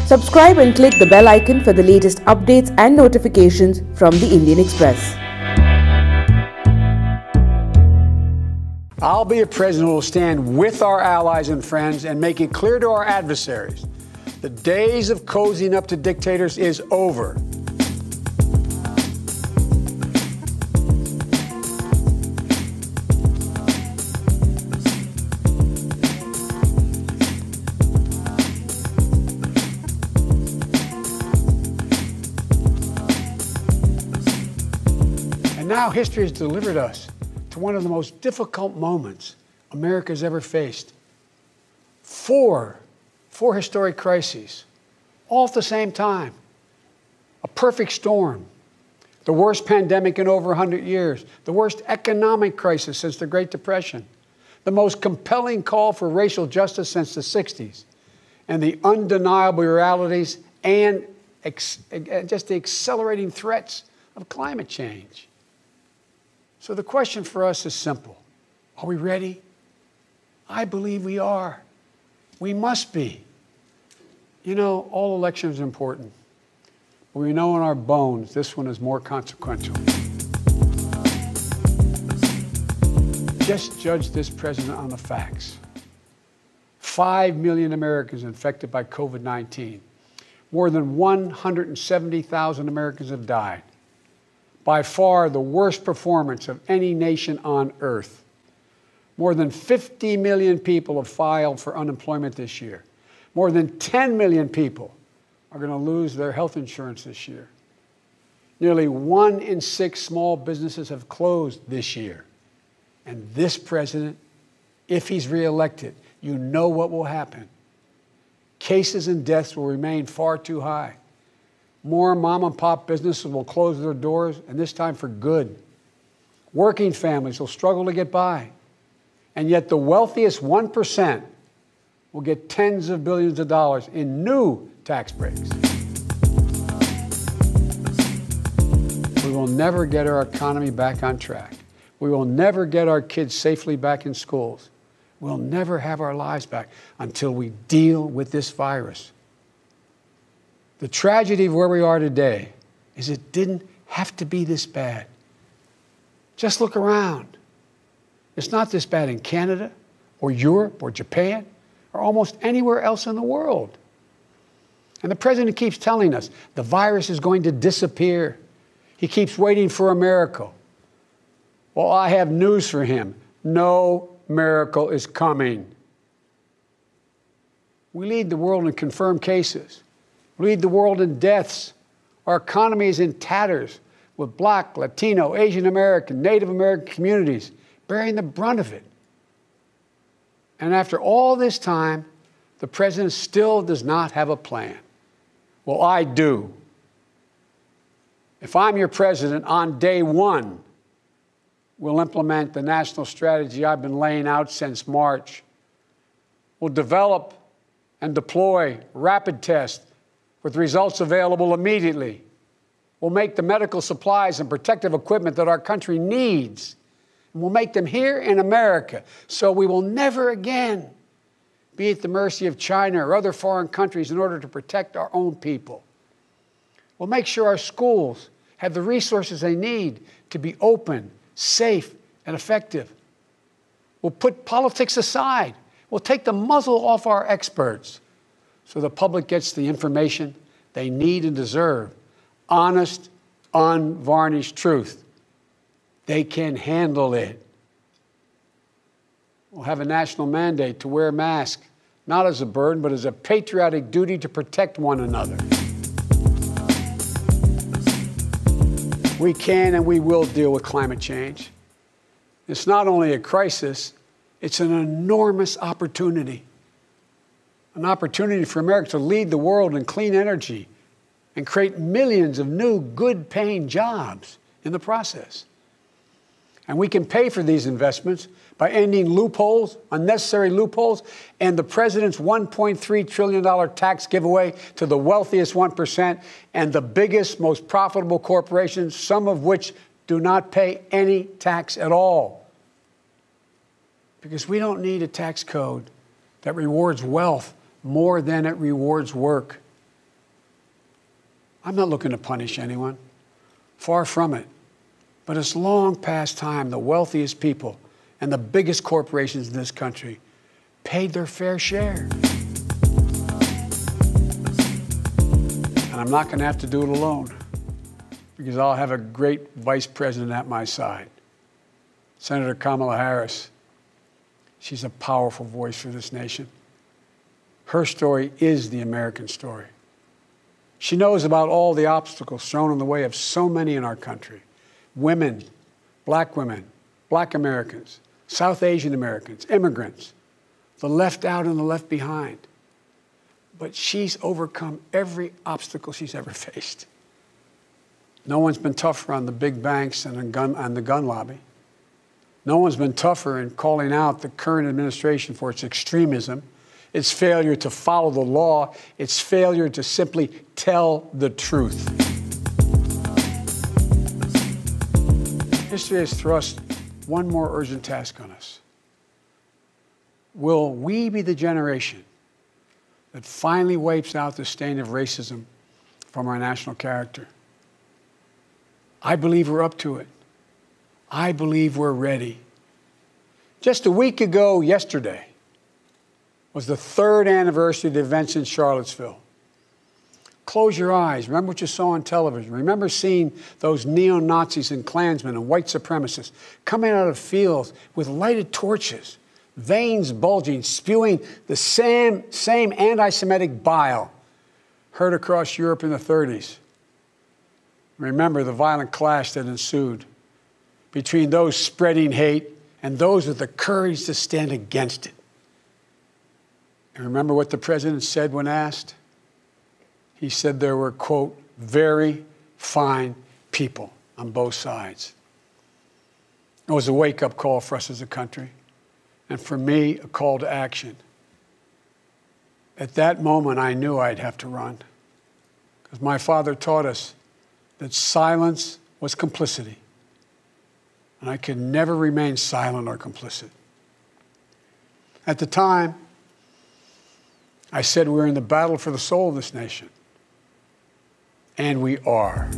Subscribe and click the bell icon for the latest updates and notifications from the Indian Express. I'll be a president who will stand with our allies and friends and make it clear to our adversaries the days of cozying up to dictators is over. And now history has delivered us to one of the most difficult moments America's ever faced. Four historic crises, all at the same time. A perfect storm. The worst pandemic in over 100 years. The worst economic crisis since the Great Depression. The most compelling call for racial justice since the 60s. And the undeniable realities and just the accelerating threats of climate change. So the question for us is simple. Are we ready? I believe we are. We must be. You know, all elections are important. But we know in our bones this one is more consequential. Just judge this president on the facts. 5 million Americans infected by COVID-19. More than 170,000 Americans have died. By far the worst performance of any nation on earth. More than 50 million people have filed for unemployment this year. More than 10 million people are going to lose their health insurance this year. Nearly 1 in 6 small businesses have closed this year. And this president, if he's reelected, you know what will happen. Cases and deaths will remain far too high. More mom and pop businesses will close their doors, and this time for good. Working families will struggle to get by. And yet the wealthiest 1% will get tens of billions of dollars in new tax breaks. We will never get our economy back on track. We will never get our kids safely back in schools. We'll never have our lives back until we deal with this virus. The tragedy of where we are today is it didn't have to be this bad. Just look around. It's not this bad in Canada or Europe or Japan or almost anywhere else in the world. And the president keeps telling us the virus is going to disappear. He keeps waiting for a miracle. Well, I have news for him. No miracle is coming. We lead the world in confirmed cases. We lead the world in deaths. Our economy is in tatters with Black, Latino, Asian American, Native American communities bearing the brunt of it. And after all this time, the president still does not have a plan. Well, I do. If I'm your president, on day one, we'll implement the national strategy I've been laying out since March. We'll develop and deploy rapid tests with results available immediately. We'll make the medical supplies and protective equipment that our country needs. And we'll make them here in America, so we will never again be at the mercy of China or other foreign countries in order to protect our own people. We'll make sure our schools have the resources they need to be open, safe, and effective. We'll put politics aside. We'll take the muzzle off our experts so the public gets the information they need and deserve. Honest, unvarnished truth. They can handle it. We'll have a national mandate to wear masks, not as a burden, but as a patriotic duty to protect one another. We can and we will deal with climate change. It's not only a crisis, it's an enormous opportunity. An opportunity for America to lead the world in clean energy and create millions of new, good-paying jobs in the process. And we can pay for these investments by ending loopholes, unnecessary loopholes, and the president's $1.3 trillion tax giveaway to the wealthiest 1% and the biggest, most profitable corporations, some of which do not pay any tax at all. Because we don't need a tax code that rewards wealth more than it rewards work. I'm not looking to punish anyone. Far from it. But it's long past time the wealthiest people and the biggest corporations in this country paid their fair share. And I'm not going to have to do it alone, because I'll have a great vice president at my side. Senator Kamala Harris. She's a powerful voice for this nation. Her story is the American story. She knows about all the obstacles thrown in the way of so many in our country. Women, black Americans, South Asian Americans, immigrants, the left out and the left behind. But she's overcome every obstacle she's ever faced. No one's been tougher on the big banks and the gun lobby. No one's been tougher in calling out the current administration for its extremism, its failure to follow the law, its failure to simply tell the truth. History has thrust one more urgent task on us. Will we be the generation that finally wipes out the stain of racism from our national character? I believe we're up to it. I believe we're ready. Just a week ago yesterday was the 3rd anniversary of the events in Charlottesville. Close your eyes. Remember what you saw on television. Remember seeing those neo-Nazis and Klansmen and white supremacists coming out of fields with lighted torches, veins bulging, spewing the same anti-Semitic bile heard across Europe in the 30s. Remember the violent clash that ensued between those spreading hate and those with the courage to stand against it. And remember what the president said when asked? He said there were, quote, very fine people on both sides. It was a wake-up call for us as a country, and for me, a call to action. At that moment, I knew I'd have to run, because my father taught us that silence was complicity, and I could never remain silent or complicit. At the time, I said we were in the battle for the soul of this nation. And we are.